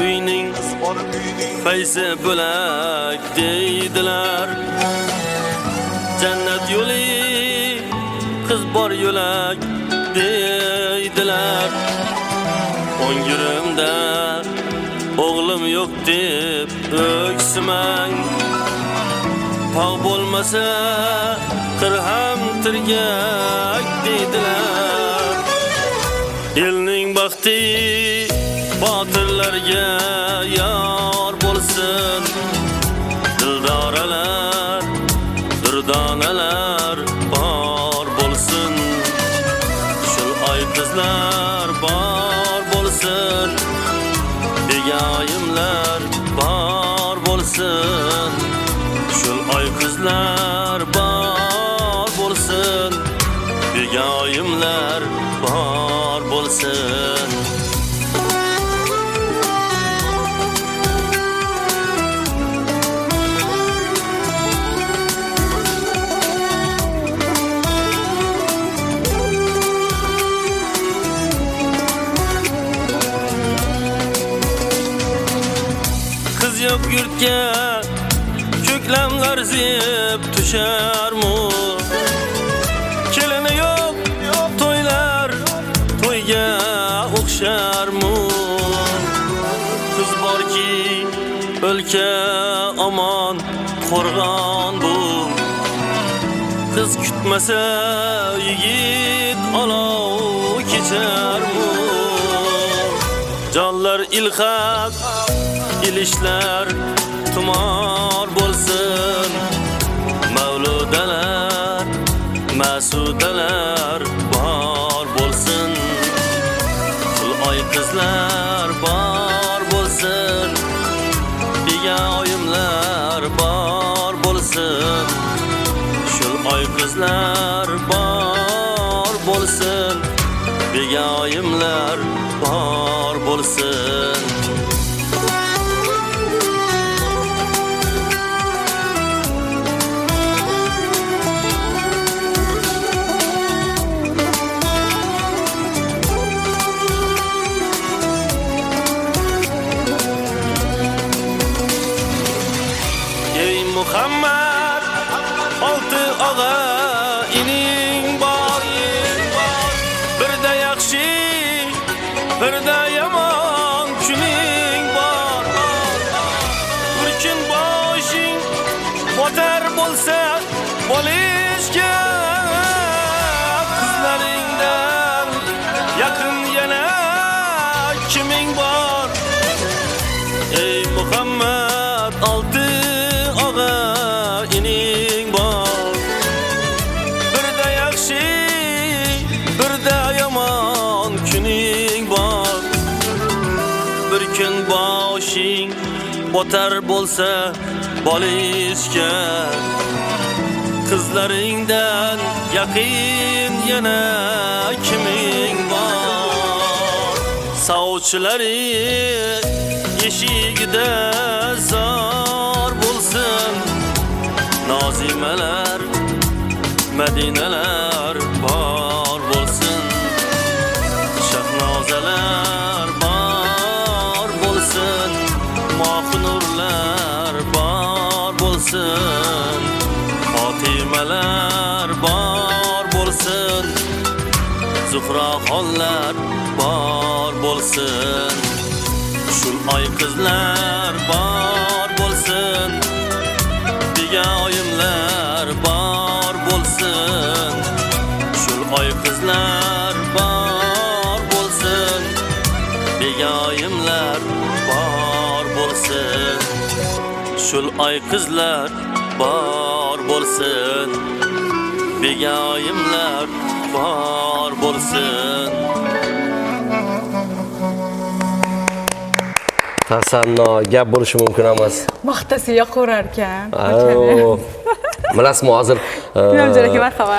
uyning fayzi bo'lak deydilar. Jannat yo'li qiz bor yo'lak deydilar. O'ngirimda o'g'lim yo'q deb o'ksimang. Tog' bo'lmasa qir ham tirgak deydilar. Elning baxti botirlarga yor bo'lsin. Dildoralar, durdonalar bor bo'lsin. Shul oy qizlar bor bo'lsin. Begoyimlar bor bo'lsin. Shul oy qizlar bor bo'lsin. Begoyimlar bor bo'lsin. Qiz yo'q yurtga ko'klamlar zeb tusharmu. Kelini yo'q to'ylar to'yga o'xsharmu. Qiz borki o'lka omon qo'rg'on bu. Qiz kutmasa yigit olov kecharmu. Jonlar ilhaq ilishlar tumor bo'lsin. Mavludalar masudalar bor bo'lsin. Qul oy qizlar bor bo'lsin. Begoyimlar bor bo'lsin. Shul oy qizlar bor bo'lsin. Begoyimlar bor bo'lsin. Muhammad olti og'a ining bor. Birda yaxshi, birda yomon kuning bor. Bir kun boshing botar bo'lsa bo'lishga. Qizlaringdan yaqin yana kiming bor? Ey Muhammad olti ining bor. Birda yaxshi, birda yomon kuning bor. Bir kun boshing botar bo'lsa bo'lishga. Qizlaringdan yaqin yana kiming bor? Sovchilaring eshigida zor bo'lsin. Nozimalar, madinalar bor bo'lsin. Shahnozalar bor bo'lsin. Mo'xnurlar bor bo'lsin. Fotimalar bor bo'lsin. Zuhroxonlar bor bo'lsin. Shul oy qizlar bor bo'lsin. Begoyimlar bor bo'lsin. Shul oy qizlar bor bo'lsin. Begoyimlar bor bo'lsin. Shul oy qizlar bor bo'lsin. Begoyimlar bor bo'lsin. Tasanno gap bo'lishi mumkin emas. Maqtasiga qo'rar ekan. Bilasizmi hozir Inomjon aka marhamat.